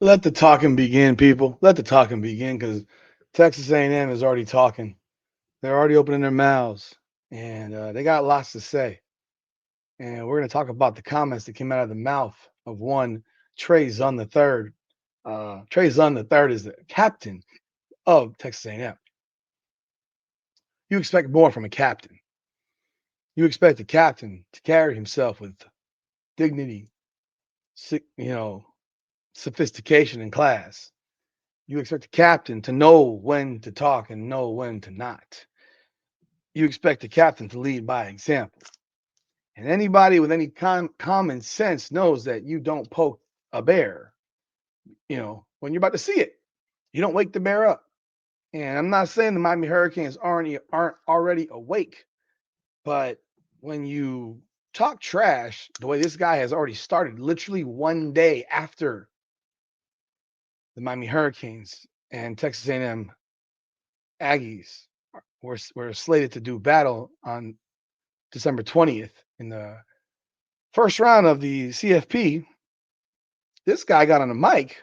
Let the talking begin, people. Let the talking begin because Texas A&M is already talking. They're already opening their mouths, and they got lots to say. And we're going to talk about the comments that came out of the mouth of one Trey Zuhn III. Trey Zuhn III is the captain of Texas A&M. You expect more from a captain. You expect a captain to carry himself with dignity, you know, sophistication, and class. You expect a captain to know when to talk and know when to not. You expect a captain to lead by example. And anybody with any common sense knows that you don't poke a bear, when you're about to see it. You don't wake the bear up. And I'm not saying the Miami Hurricanes aren't already awake, but when you talk trash the way this guy has already started, literally one day after the Miami Hurricanes and Texas A&M Aggies were slated to do battle on December 20th in the first round of the CFP, this guy got on the mic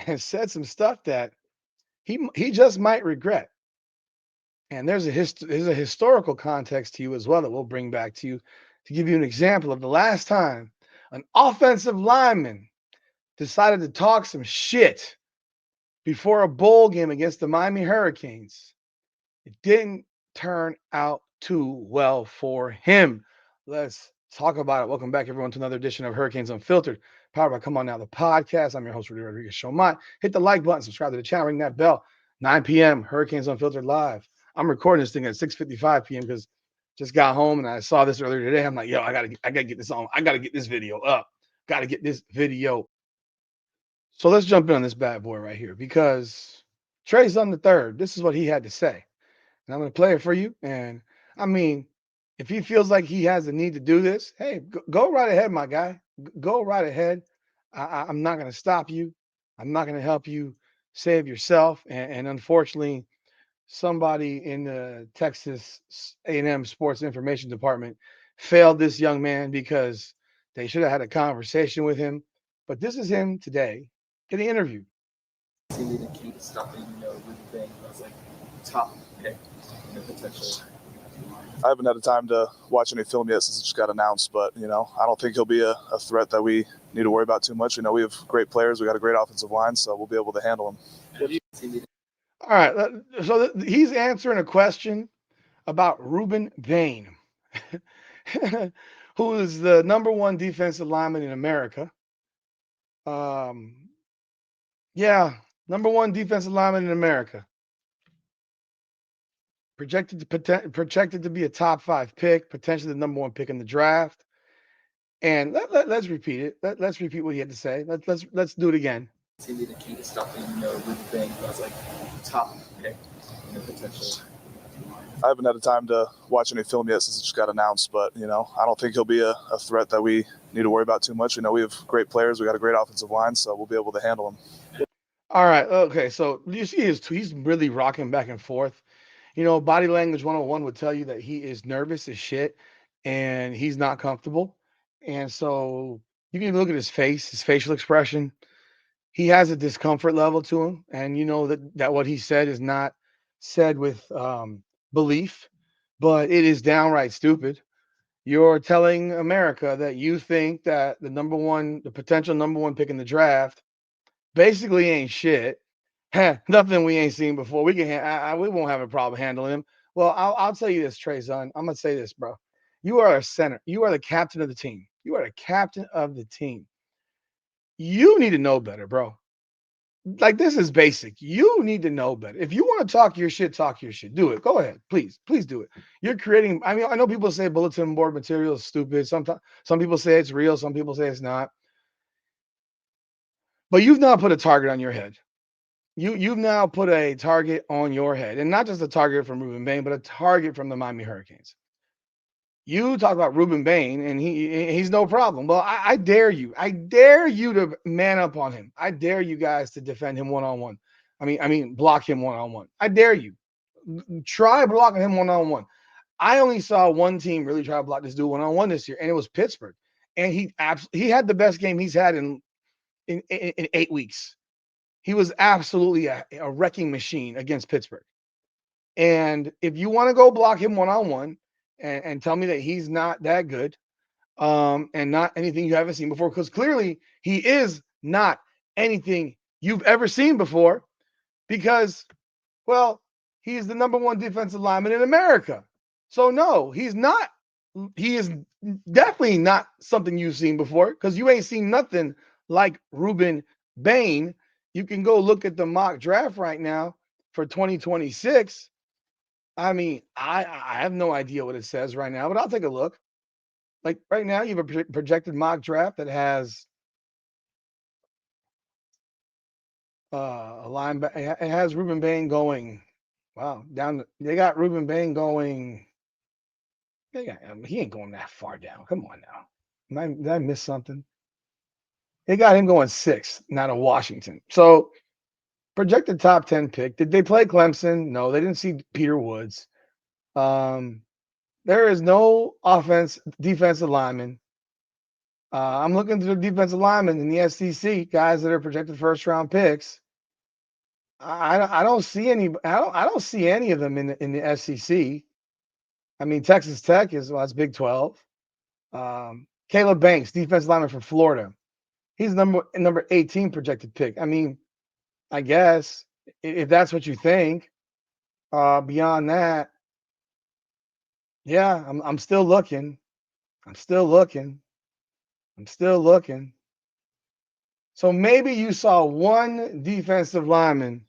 and said some stuff that he just might regret. And there's a historical context to you as well that we'll bring back to you to give you an example of the last time an offensive lineman decided to talk some shit before a bowl game against the Miami Hurricanes. It didn't turn out too well for him. Let's talk about it. Welcome back, everyone, to another edition of Hurricanes Unfiltered, powered by Come On Now, the podcast. I'm your host, Rudy Rodriguez Showmont. Hit the like button, subscribe to the channel, ring that bell. 9 p.m., Hurricanes Unfiltered live. I'm recording this thing at 6:55 p.m. because just got home and I saw this earlier today. I'm like, yo, I gotta get this on. I gotta get this video up. Gotta get this video. So let's jump in on this bad boy right here because Trey Zuhn III, this is what he had to say. And I'm going to play it for you. And I mean, if he feels like he has the need to do this, hey, go right ahead, my guy. Go right ahead. I'm not going to stop you. I'm not going to help you save yourself. And unfortunately, somebody in the Texas A&M Sports Information Department failed this young man because they should have had a conversation with him. But this is him today getting interviewed. Seemed the key to stopping, Rueben Bain was like top pick, potential. I haven't had the time to watch any film yet since it just got announced, but I don't think he'll be a threat that we need to worry about too much. We have great players, we got a great offensive line, so we'll be able to handle him. All right, so he's answering a question about Rueben Bain, who is the number one defensive lineman in America. Um, yeah, number one defensive lineman in America. Projected to be a top 5 pick, potentially the number one pick in the draft. And let's repeat it. Let's repeat what he had to say. Let's do it again. Seemed the key to stopping, Rueben Bain was like top pick, potential. I haven't had the time to watch any film yet since it just got announced, but I don't think he'll be a threat that we need to worry about too much. We have great players, we got a great offensive line, so we'll be able to handle him. All right, okay. So you see he's really rocking back and forth. Body language 101 would tell you that he is nervous as shit and he's not comfortable. And so you can look at his face, his facial expression. He has a discomfort level to him. And you know that what he said is not said with belief, but it is downright stupid. You're telling America that you think that the potential number one pick in the draft basically ain't shit. Nothing we ain't seen before. We won't have a problem handling him. Well, I'll tell you this, Trey Zuhn. I'm gonna say this, bro. You are a center. You are the captain of the team. You are the captain of the team. You need to know better, bro. Like this is basic. You need to know better. If you want to talk your shit, talk your shit. Do it. Go ahead, please do it. You're creating. I mean, I know people say bulletin board material is stupid. Sometimes some people say it's real. Some people say it's not. But you've now put a target on your head. You've now put a target on your head, and not just a target from Rueben Bain, but a target from the Miami Hurricanes. You talk about Rueben Bain, and he's no problem. Well, I dare you. I dare you to man up on him. I dare you guys to defend him one on one. I mean, block him one on one. I dare you. Try blocking him one on one. I only saw one team really try to block this dude one on one this year, and it was Pittsburgh. And he had the best game he's had in 8 weeks. He was absolutely a wrecking machine against Pittsburgh. And if you want to go block him one-on-one and tell me that he's not that good, and not anything you haven't seen before, because clearly he is not anything you've ever seen before, because, well, he's the number one defensive lineman in America. So no, he's not. He is definitely not something you've seen before, because you ain't seen nothing like Rueben Bain. You can go look at the mock draft right now for 2026. I mean, I have no idea what it says right now, but I'll take a look. Like right now, you have a projected mock draft that has a linebacker. It has Rueben Bain going. Wow, down. They got Rueben Bain going. He ain't going that far down. Come on now. Did I miss something? They got him going sixth, not a Washington. So projected top 10 pick. Did they play Clemson? No, they didn't see Peter Woods. There is no defensive lineman. I'm looking through the defensive linemen in the SEC, guys that are projected first round picks. I don't see any. I don't see any of them in the SEC. I mean, Texas Tech that's Big 12. Caleb Banks, defensive lineman from Florida. He's number 18 projected pick. I mean, I guess if that's what you think. Beyond that, yeah, I'm still looking. I'm still looking. I'm still looking. So maybe you saw one defensive lineman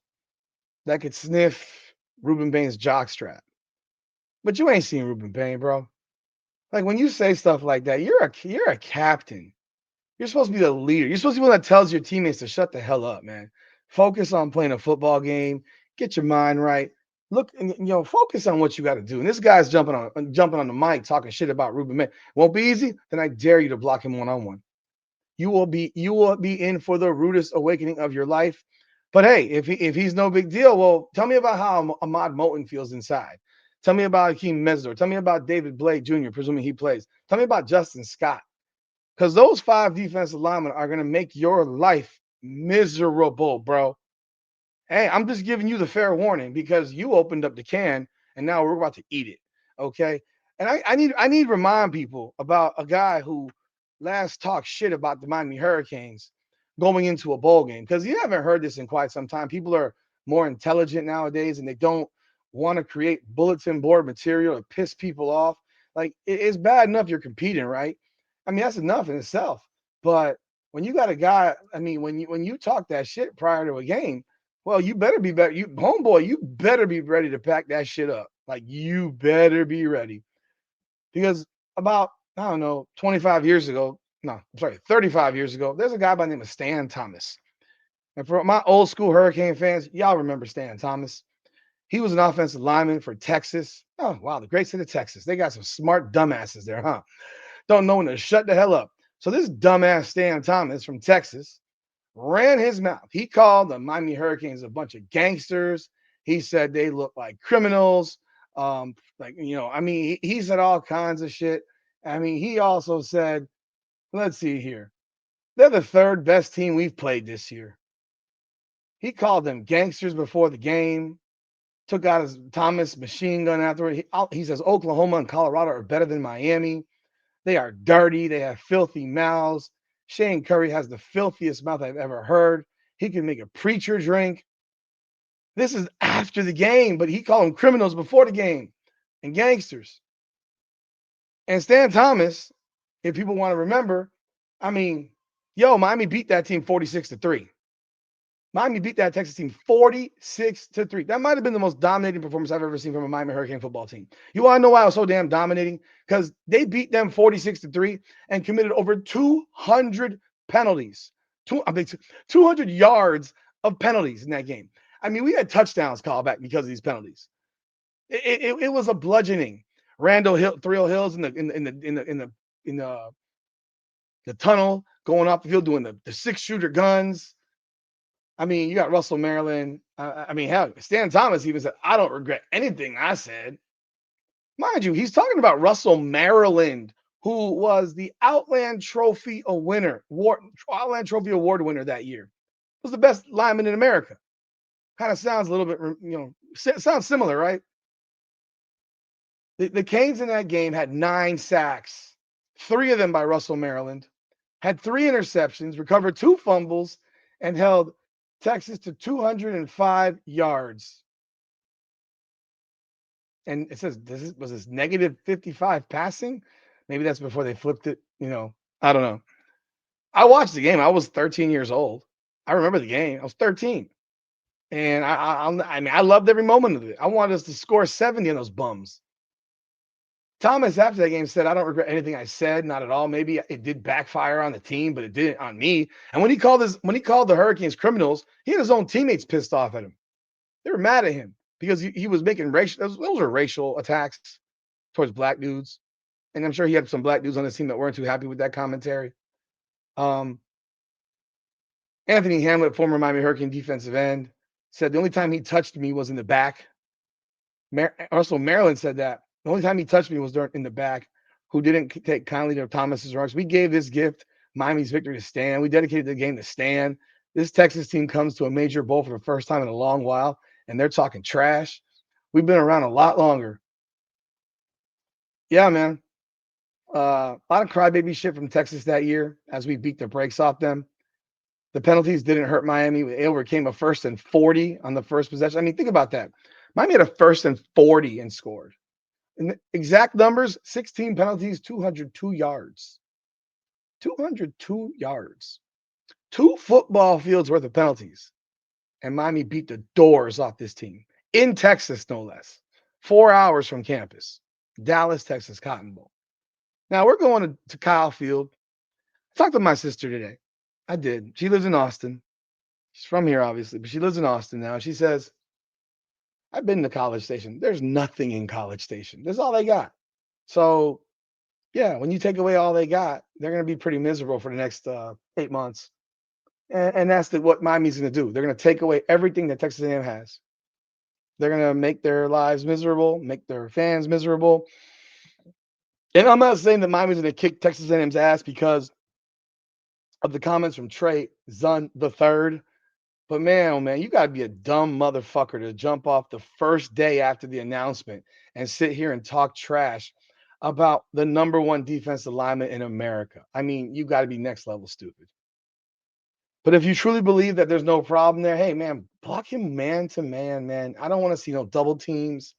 that could sniff Rueben Bain's jockstrap, but you ain't seen Rueben Bain, bro. Like when you say stuff like that, you're a captain. You're supposed to be the leader. You're supposed to be the one that tells your teammates to shut the hell up, man. Focus on playing a football game. Get your mind right. Look, focus on what you got to do. And this guy's jumping on the mic talking shit about Ruben Bain. Won't be easy. Then I dare you to block him one-on-one. You will be in for the rudest awakening of your life. But hey, if he's no big deal, well, tell me about how Ahmad Moten feels inside. Tell me about Hakeem Mesdor. Tell me about David Blake Jr., presuming he plays. Tell me about Justin Scott. Because those 5 defensive linemen are going to make your life miserable, bro. Hey, I'm just giving you the fair warning because you opened up the can and now we're about to eat it. Okay. And I need to remind people about a guy who last talked shit about the Miami Hurricanes going into a bowl game, because you haven't heard this in quite some time. People are more intelligent nowadays and they don't want to create bulletin board material to piss people off. Like it's bad enough you're competing, right? I mean, that's enough in itself. But when you got a guy, I mean, when you talk that shit prior to a game, well, you better be better. You homeboy, you better be ready to pack that shit up. Like you better be ready. Because about, I don't know, 25 years ago, no, I'm sorry, 35 years ago, there's a guy by the name of Stan Thomas. And for my old school Hurricane fans, y'all remember Stan Thomas. He was an offensive lineman for Texas. Oh, wow, the great state of Texas. They got some smart dumbasses there, huh? Don't know when to shut the hell up. So this dumbass Stan Thomas from Texas ran his mouth. He called the Miami Hurricanes a bunch of gangsters. He said they look like criminals. I mean, he said all kinds of shit. I mean, he also said, let's see here. They're the 3rd best team we've played this year. He called them gangsters before the game. Took out his Thomas machine gun afterward. He says Oklahoma and Colorado are better than Miami. They are dirty. They have filthy mouths. Shane Curry has the filthiest mouth I've ever heard. He can make a preacher drink. This is after the game, but he called them criminals before the game and gangsters. And Stan Thomas, if people want to remember, I mean, Miami beat that team 46-3. Miami beat that Texas team 46-3. That might have been the most dominating performance I've ever seen from a Miami Hurricane football team. You want to know why it was so damn dominating? Because they beat them 46-3 and committed over 200 penalties. 200 yards of penalties in that game. I mean, we had touchdowns called back because of these penalties. It was a bludgeoning. Thrill Hills in the tunnel going off the field doing the 6-shooter guns. I mean, you got Russell Maryland. I mean, hell, Stan Thomas even said, I don't regret anything I said. Mind you, he's talking about Russell Maryland, who was the Outland Trophy Award winner that year. Was the best lineman in America. Kind of sounds a little bit, sounds similar, right? The Canes in that game had 9 sacks, 3 of them by Russell Maryland, had 3 interceptions, recovered 2 fumbles, and held Texas to 205 yards. And it says was this negative 55 passing. Maybe that's before they flipped it. I don't know. I watched the game. I was 13 years old. I remember the game. I was 13, and I loved every moment of it. I wanted us to score 70 on those bums. Thomas after that game said, "I don't regret anything I said, not at all. Maybe it did backfire on the team, but it didn't on me." And when he called the Hurricanes criminals, he had his own teammates pissed off at him. They were mad at him because he was making those were racial attacks towards black dudes. And I'm sure he had some black dudes on his team that weren't too happy with that commentary. Anthony Hamlet, former Miami Hurricane defensive end, said the only time he touched me was in the back. Also, Maryland said that the only time he touched me was in the back. Who didn't take kindly to Thomas's remarks? We gave this gift, Miami's victory, to Stan. We dedicated the game to Stan. This Texas team comes to a major bowl for the first time in a long while, and they're talking trash. We've been around a lot longer. Yeah, man. A lot of crybaby shit from Texas that year as we beat the brakes off them. The penalties didn't hurt Miami. They overcame a 1st and 40 on the first possession. I mean, think about that. Miami had a 1st and 40 and scored. And the exact numbers, 16 penalties, 202 yards. 202 yards. 2 football fields worth of penalties. And Miami beat the doors off this team. In Texas, no less. 4 hours from campus. Dallas, Texas, Cotton Bowl. Now, we're going to Kyle Field. I talked to my sister today. I did. She lives in Austin. She's from here, obviously, but she lives in Austin now. She says, I've been to College Station. There's nothing in College Station. That's all they got. So, yeah, when you take away all they got, they're going to be pretty miserable for the next 8 months. And that's what Miami's going to do. They're going to take away everything that Texas A&M has. They're going to make their lives miserable, make their fans miserable. And I'm not saying that Miami's going to kick Texas A&M's ass because of the comments from Trey Zuhn III. But man, oh man, you got to be a dumb motherfucker to jump off the first day after the announcement and sit here and talk trash about the number 1 defensive lineman in America. I mean, you got to be next level stupid. But if you truly believe that there's no problem there, hey man, block him man to man, man. I don't want to see no double teams.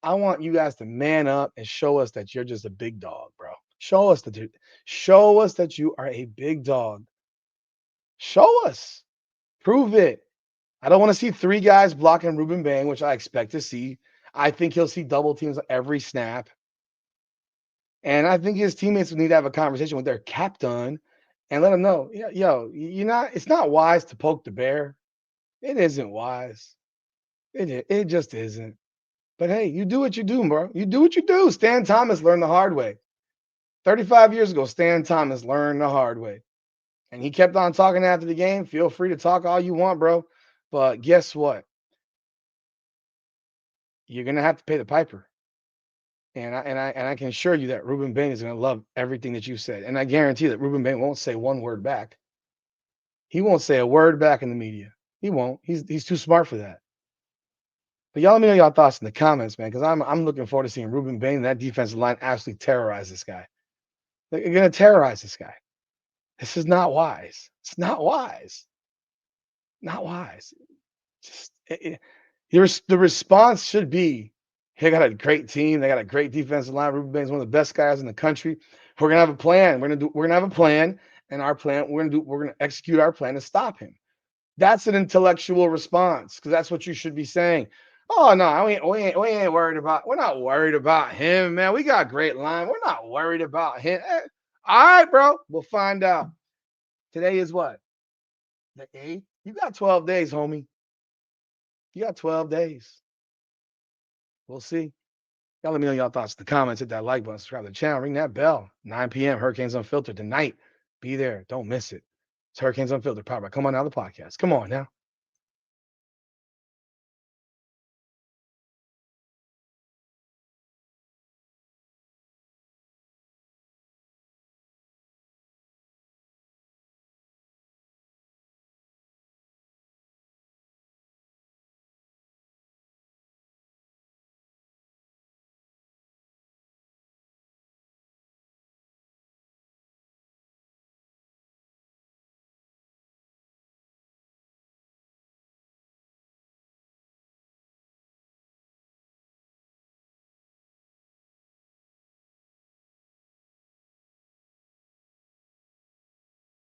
I want you guys to man up and show us that you're just a big dog, bro. Show us that you are a big dog. Show us. Prove it. I don't want to see 3 guys blocking Rueben Bain, which I expect to see. I think he'll see double teams every snap. And I think his teammates will need to have a conversation with their captain and let him know, it's not wise to poke the bear. It isn't wise. It just isn't. But hey, you do what you do, bro. You do what you do. Stan Thomas learned the hard way. 35 years ago, Stan Thomas learned the hard way. And he kept on talking after the game. Feel free to talk all you want, bro. But guess what? You're going to have to pay the piper. And I can assure you that Rueben Bain is going to love everything that you said. And I guarantee that Rueben Bain won't say one word back. He won't say a word back in the media. He won't. He's too smart for that. But y'all let me know y'all thoughts in the comments, man, because I'm looking forward to seeing Rueben Bain and that defensive line absolutely terrorize this guy. They're going to terrorize this guy. This is not wise. It's not wise. Not wise. Just the response should be, they got a great team. They got a great defensive line. Rueben Bain's one of the best guys in the country. We're gonna have a plan. We're gonna have a plan, and our plan we're gonna execute our plan to stop him. That's an intellectual response because that's what you should be saying. Oh no, we ain't worried about. We're not worried about him, man. We got a great line. We're not worried about him. All right, bro. We'll find out. Today is what? The 8th? You got 12 days, homie. You got 12 days. We'll see. Y'all let me know y'all thoughts in the comments. Hit that like button, subscribe to the channel, ring that bell. 9 p.m. Hurricanes Unfiltered tonight. Be there. Don't miss it. It's Hurricanes Unfiltered. Powered by Come On Now, the podcast. Come on now.